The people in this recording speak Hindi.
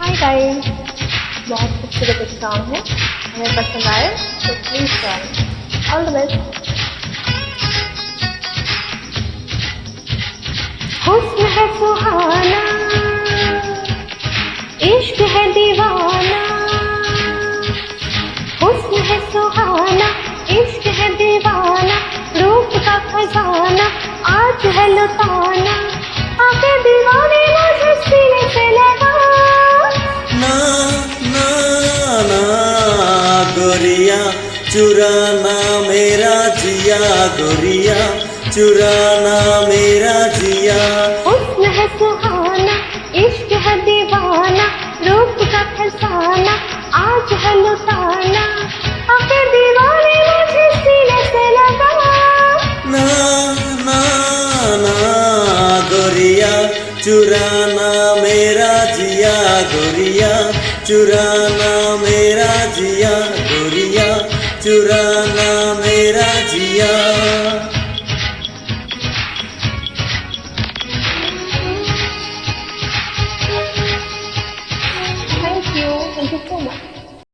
हाय गाइस, बहुत खूबसूरत एक सॉन्ग है। हमें पसंद आए तो please try. All the best. हुस्न है सुहाना, इश्क है दीवाना। हुस्न है सुहाना, इश्क है दीवाना। रूप का खजाना आज है लुटाना। आके दीवाने मुझे सीने से लगा। ना ना ना गोरिया चुराना मेरा जिया, गोरिया चुराना मेरा जिया। हुस्न है सुहाना, इश्क है दीवाना। रूप का खजाना आज है लुटाना। आके दीवाने मुझे सीने से लगा। ना ना ना गोरिया चुराना मेरा जिया, गोरिया चुराना मेरा जिया, गोरिया चुराना मेरा जिया।